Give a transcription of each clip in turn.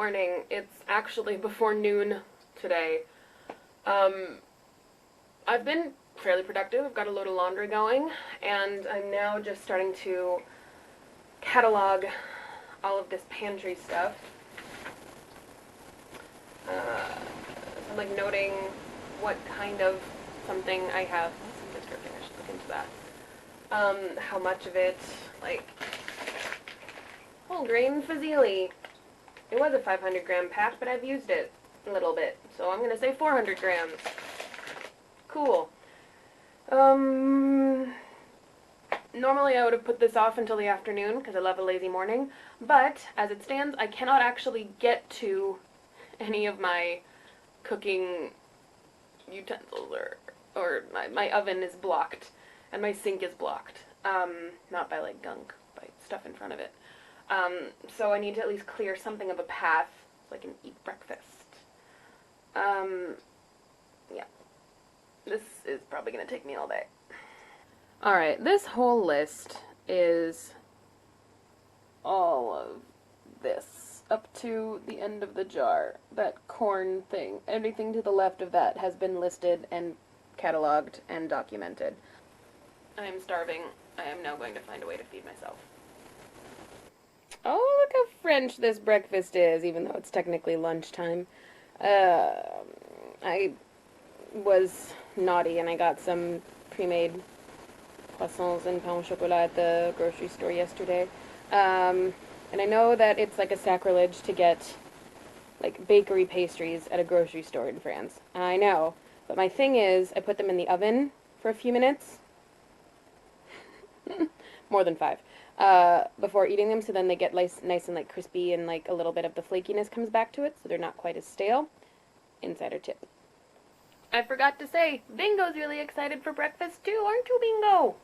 morning. It's actually before noon today. I've been fairly productive. I've got a load of laundry going, and I'm now just starting to catalog all of this pantry stuff. I'm like noting what kind of something I have. Some descripting, I should look into that. How much of it, like whole grain fusilli. It was a 500 gram pack, but I've used it a little bit, so I'm gonna say 400 grams. Cool. Normally I would have put this off until the afternoon because I love a lazy morning, but as it stands, I cannot actually get to any of my cooking utensils, or my oven is blocked and my sink is blocked. Not by like gunk, by stuff in front of it. So I need to at least clear something of a path so I can eat breakfast. Yeah. This is probably going to take me all day. Alright, this whole list is all of this, up to the end of the jar. That corn thing. Everything to the left of that has been listed and cataloged and documented. I am starving. I am now going to find a way to feed myself. Oh, look how French this breakfast is, even though it's technically lunchtime. I was naughty and I got some pre-made croissants and pain au chocolat at the grocery store yesterday. And I know that it's like a sacrilege to get like bakery pastries at a grocery store in France. I know. But my thing is, I put them in the oven for a few minutes. More than 5. Before eating them, so then they get nice and like crispy, and like a little bit of the flakiness comes back to it, so they're not quite as stale. Insider tip. I forgot to say, Bingo's really excited for breakfast too, aren't you, Bingo?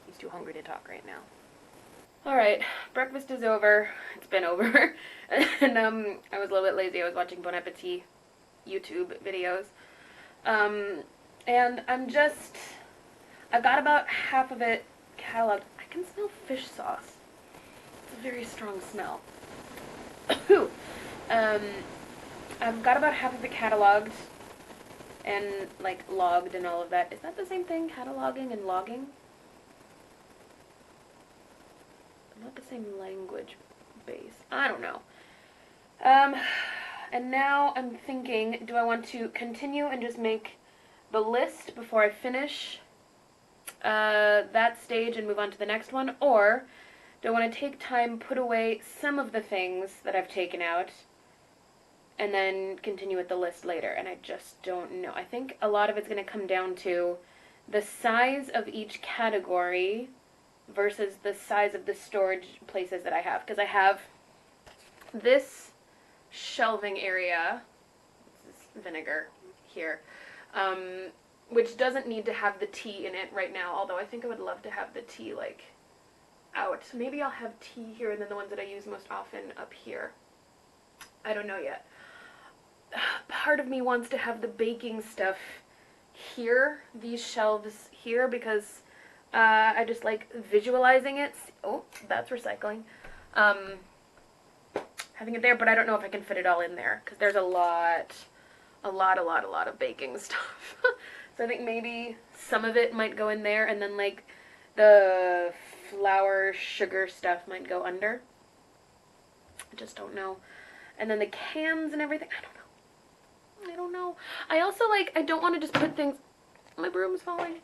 He's too hungry to talk right now. Alright, breakfast is over. It's been over. And I was a little bit lazy. I was watching Bon Appetit YouTube videos. And I've got about half of it cataloged. I can smell fish sauce. It's a very strong smell. I've got about half of it cataloged and like logged and all of that. Is that the same thing, cataloging and logging? Not the same language base. I don't know. And now I'm thinking, do I want to continue and just make the list before I finish that stage and move on to the next one, or do I want to take time, put away some of the things that I've taken out, and then continue with the list later? And I just don't know. I think a lot of it's going to come down to the size of each category versus the size of the storage places that I have. Because I have this shelving area, this is vinegar here, which doesn't need to have the tea in it right now, although I think I would love to have the tea, like, out. Maybe I'll have tea here and then the ones that I use most often up here. I don't know yet. Part of me wants to have the baking stuff here, these shelves here, because I just like visualizing it. Oh, that's recycling. Having it there, but I don't know if I can fit it all in there, because there's a lot of baking stuff. So I think maybe some of it might go in there, and then like the flour, sugar stuff might go under. I just don't know. And then the cans and everything, I don't know. I also I don't want to just put things, my broom's falling.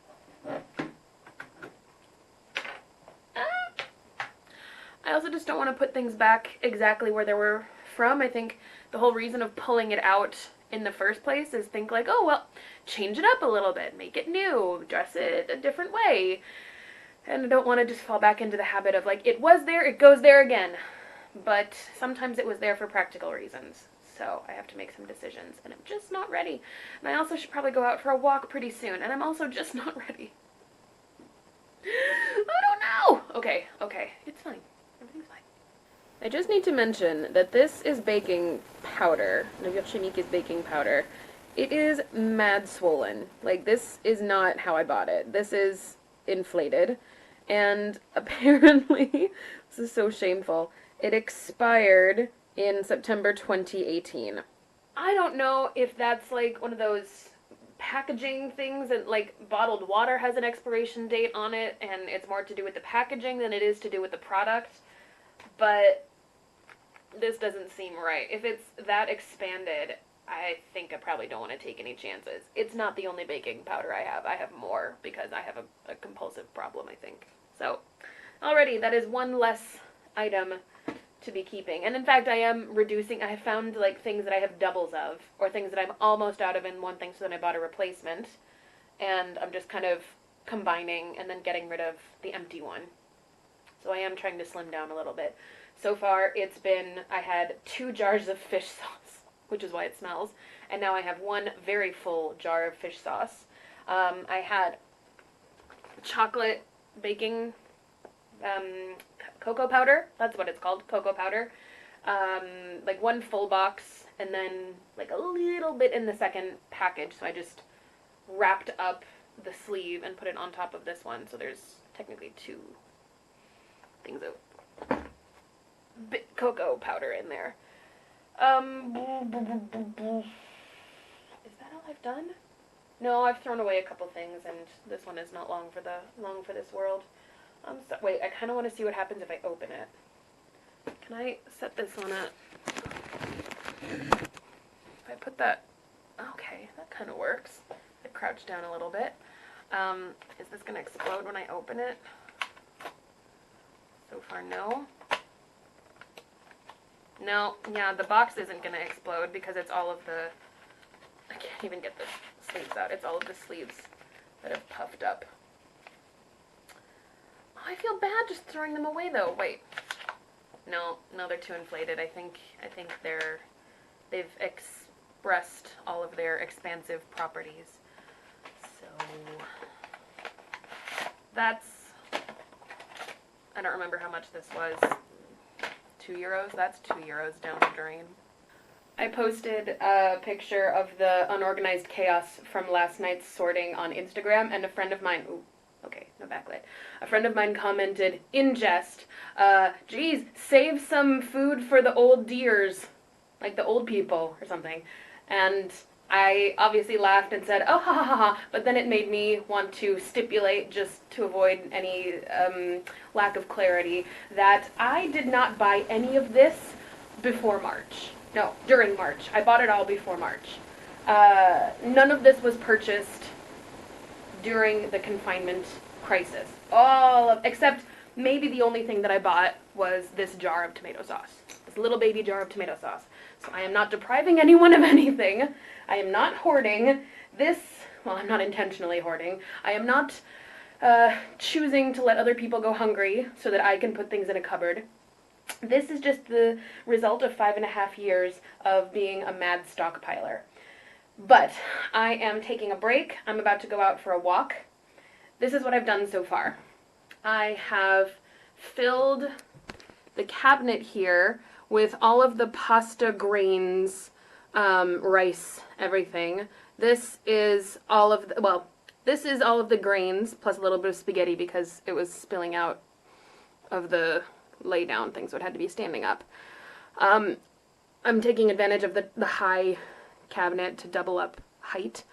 I also just don't want to put things back exactly where they were from. I think the whole reason of pulling it out in the first place is think like, oh, well, change it up a little bit, make it new, dress it a different way. And I don't want to just fall back into the habit of like, it was there, it goes there again. But sometimes it was there for practical reasons. So I have to make some decisions, and I'm just not ready. And I also should probably go out for a walk pretty soon, and I'm also just not ready. I don't know. Okay, it's fine. Everything's fine. I just need to mention that this is baking powder. Neuville Chimique is baking powder. It is mad swollen. Like, this is not how I bought it. This is inflated. And apparently, this is so shameful, it expired in September 2018. I don't know if that's like one of those packaging things and like bottled water has an expiration date on it and it's more to do with the packaging than it is to do with the product, but this doesn't seem right. If it's that expanded, I think I probably don't want to take any chances. It's not the only baking powder I have. I have more because I have a compulsive problem, I think. So, already, that is one less item to be keeping. And in fact, I am reducing. I have found like things that I have doubles of, or things that I'm almost out of in one thing, so then I bought a replacement. And I'm just kind of combining and then getting rid of the empty one. So I am trying to slim down a little bit. So far, it's been, I had 2 jars of fish sauce, which is why it smells, and now I have 1 very full jar of fish sauce. I had chocolate baking cocoa powder, that's what it's called, cocoa powder, like 1 full box, and then like a little bit in the second package, so I just wrapped up the sleeve and put it on top of this one, so there's technically 2 things of cocoa powder in there. Is that all I've done? No, I've thrown away a couple things, and this one is not long for this world. Wait, I kind of want to see what happens if I open it. Can I set this on a... If I put that... Okay, that kind of works. I crouch down a little bit. Is this going to explode when I open it? So far, no. No, yeah, the box isn't going to explode because it's all of the... I can't even get the sleeves out. It's all of the sleeves that have puffed up. Oh, I feel bad just throwing them away, though. Wait. No, they're too inflated. I think they've expressed all of their expansive properties. So that's... I don't remember how much this was. €2? That's €2 down the drain. I posted a picture of the unorganized chaos from last night's sorting on Instagram, and a friend of mine, okay, no backlit, a friend of mine commented, in jest, geez, save some food for the old dears, like the old people or something, and I obviously laughed and said, oh, ha, ha, ha, ha, but then it made me want to stipulate, just to avoid any lack of clarity, that I did not buy any of this before March. No, during March. I bought it all before March. None of this was purchased during the confinement crisis. Except maybe the only thing that I bought was this jar of tomato sauce. This little baby jar of tomato sauce. So I am not depriving anyone of anything. I am not hoarding this. Well, I'm not intentionally hoarding. I am not choosing to let other people go hungry so that I can put things in a cupboard. This is just the result of 5.5 years of being a mad stockpiler. But I am taking a break. I'm about to go out for a walk. This is what I've done so far. I have filled the cabinet here with all of the pasta grains, rice, everything. This is all of the, well, this is all of the grains plus a little bit of spaghetti because it was spilling out of the lay down thing, so it had to be standing up. I'm taking advantage of the high cabinet to double up height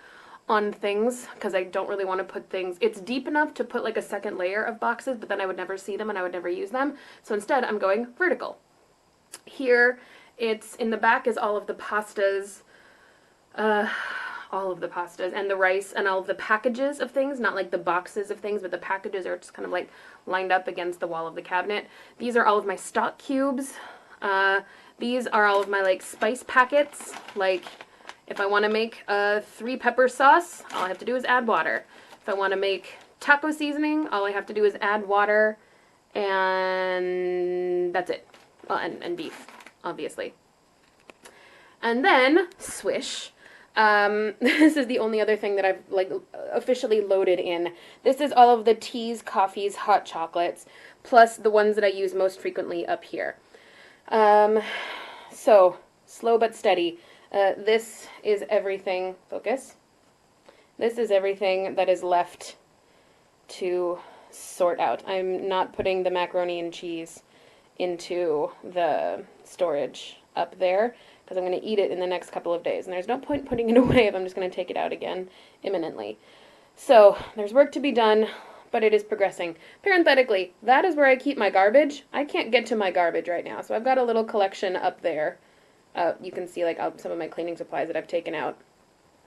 on things because I don't really want to put things, it's deep enough to put like a second layer of boxes, but then I would never see them and I would never use them. So instead I'm going vertical. Here it's in the back is all of the pastas, and the rice and all of the packages of things, not like the boxes of things, but the packages are just kind of like lined up against the wall of the cabinet. These are all of my stock cubes. These are all of my like spice packets. Like if I want to make a 3-pepper sauce, all I have to do is add water. If I want to make taco seasoning, all I have to do is add water, and that's it. Well, and beef, obviously. And then, swish. This is the only other thing that I've like officially loaded in. This is all of the teas, coffees, hot chocolates, plus the ones that I use most frequently up here. So, slow but steady. This is everything, focus. This is everything that is left to sort out. I'm not putting the macaroni and cheese into the storage up there because I'm going to eat it in the next couple of days. And there's no point putting it away if I'm just going to take it out again imminently. So there's work to be done, but it is progressing. Parenthetically, that is where I keep my garbage. I can't get to my garbage right now, so I've got a little collection up there. You can see like some of my cleaning supplies that I've taken out.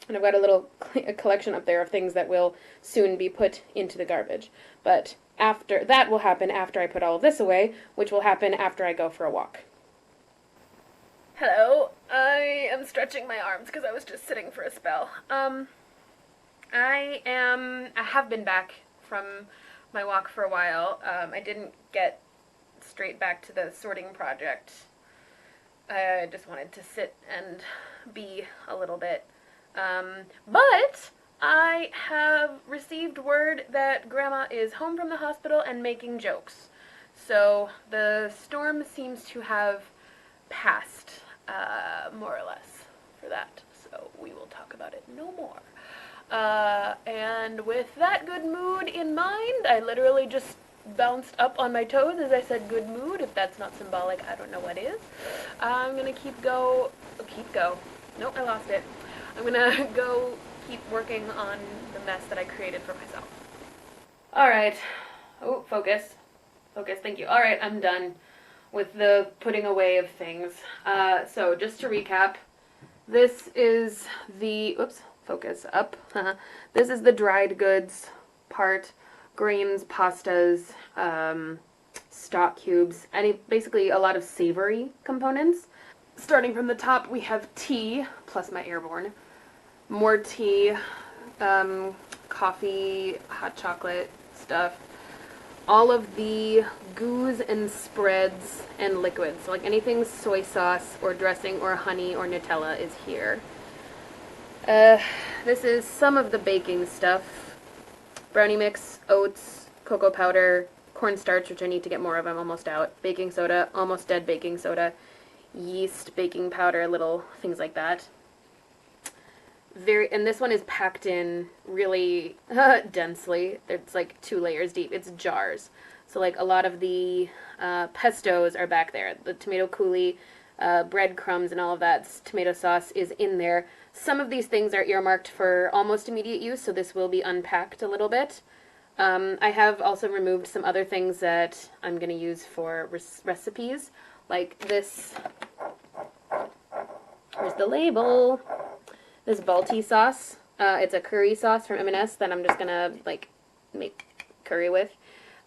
And I've got a little collection up there of things that will soon be put into the garbage. But that will happen after I put all of this away, which will happen after I go for a walk. Hello, I am stretching my arms because I was just sitting for a spell. I have been back from my walk for a while. I didn't get straight back to the sorting project. I just wanted to sit and be a little bit. But I have received word that Grandma is home from the hospital and making jokes. So the storm seems to have passed, more or less, for that. So we will talk about it no more. And with that good mood in mind, I literally just bounced up on my toes as I said good mood. If that's not symbolic, I don't know what is. I'm gonna keep go. Nope, I lost it. I'm gonna go keep working on the mess that I created for myself. Alright. Oh, focus. Focus, thank you. Alright, I'm done with the putting away of things. So just to recap, this is the, oops, focus up. This is the dried goods part. Grains, pastas, stock cubes, basically a lot of savory components. Starting from the top, we have tea, plus my airborne. More tea, coffee, hot chocolate stuff. All of the goos and spreads and liquids. So like anything soy sauce or dressing or honey or Nutella is here. This is some of the baking stuff. Brownie mix, oats, cocoa powder, cornstarch, which I need to get more of, I'm almost out. Baking soda, almost dead baking soda. Yeast, baking powder, little things like that. And this one is packed in really densely. It's like 2 layers deep. It's jars. So like a lot of the pestos are back there. The tomato coulis, breadcrumbs and all of that tomato sauce is in there. Some of these things are earmarked for almost immediate use, so this will be unpacked a little bit. I have also removed some other things that I'm going to use for recipes, like this. Here's the label. This Balti sauce. It's a curry sauce from M&S that I'm just going to like make curry with.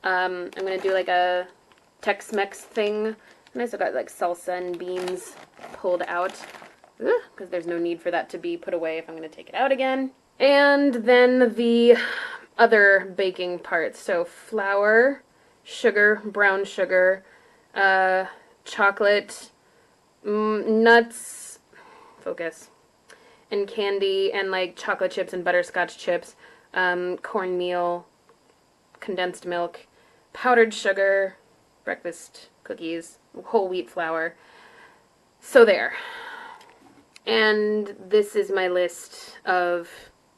I'm going to do like a Tex-Mex thing. And I still got like salsa and beans pulled out, because there's no need for that to be put away if I'm going to take it out again. And then the other baking parts. So flour, sugar, brown sugar, chocolate, nuts, focus, and candy, and like chocolate chips and butterscotch chips, cornmeal, condensed milk, powdered sugar, breakfast cookies, whole wheat flour. So there. And this is my list of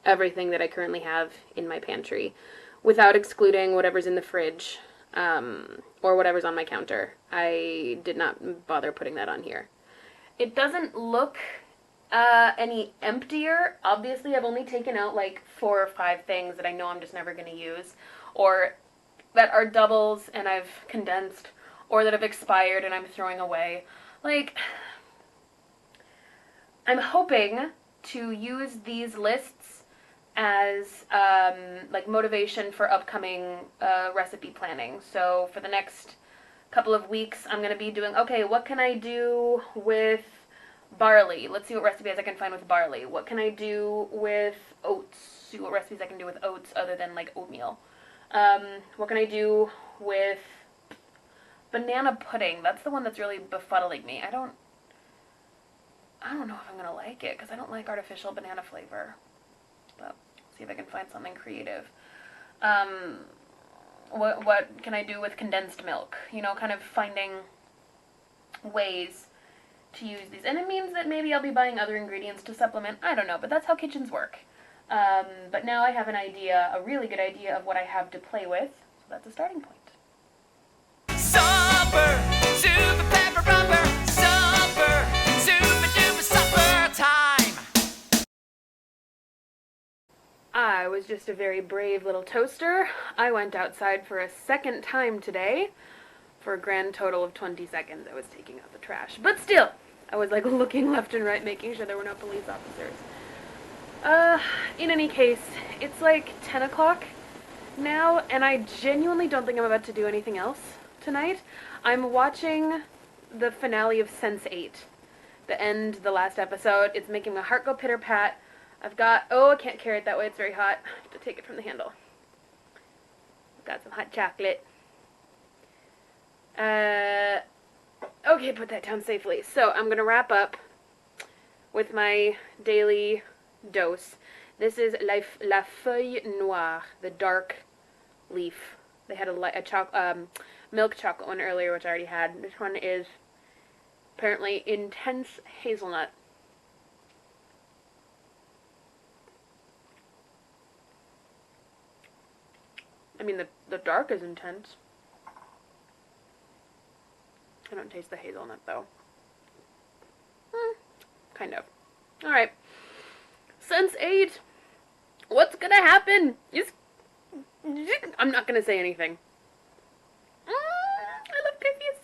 everything that I currently have in my pantry, without excluding whatever's in the fridge, or whatever's on my counter. I did not bother putting that on here. It doesn't look any emptier. Obviously, I've only taken out like 4 or 5 things that I know I'm just never going to use, or that are doubles and I've condensed, or that have expired and I'm throwing away. Like, I'm hoping to use these lists as like motivation for upcoming recipe planning. So for the next couple of weeks, I'm going to be doing, okay, what can I do with barley? Let's see what recipes I can find with barley. What can I do with oats? See what recipes I can do with oats other than like oatmeal. What can I do with banana pudding? That's the one that's really befuddling me. I don't know if I'm going to like it, because I don't like artificial banana flavor. But see if I can find something creative. What can I do with condensed milk? You know, kind of finding ways to use these. And it means that maybe I'll be buying other ingredients to supplement. I don't know, but that's how kitchens work. But now I have an idea, a really good idea of what I have to play with. So that's a starting point. Supper, super pepper, supper. I was just a very brave little toaster. I went outside for a second time today for a grand total of 20 seconds. I was taking out the trash. But still, I was like looking left and right, making sure there were no police officers. In any case, it's like 10 o'clock now, and I genuinely don't think I'm about to do anything else tonight. I'm watching the finale of Sense8. The last episode. It's making my heart go pitter-pat. I've got, I can't carry it that way, it's very hot. I have to take it from the handle. I've got some hot chocolate. Okay, put that down safely. So, I'm gonna wrap up with my daily dose. This is La Feuille Noire, the dark leaf. They had a milk chocolate one earlier, which I already had. This one is apparently intense hazelnut. I mean, the dark is intense. I don't taste the hazelnut, though. Kind of. Alright. Sense8. What's gonna happen? I'm not gonna say anything. I love Perseus.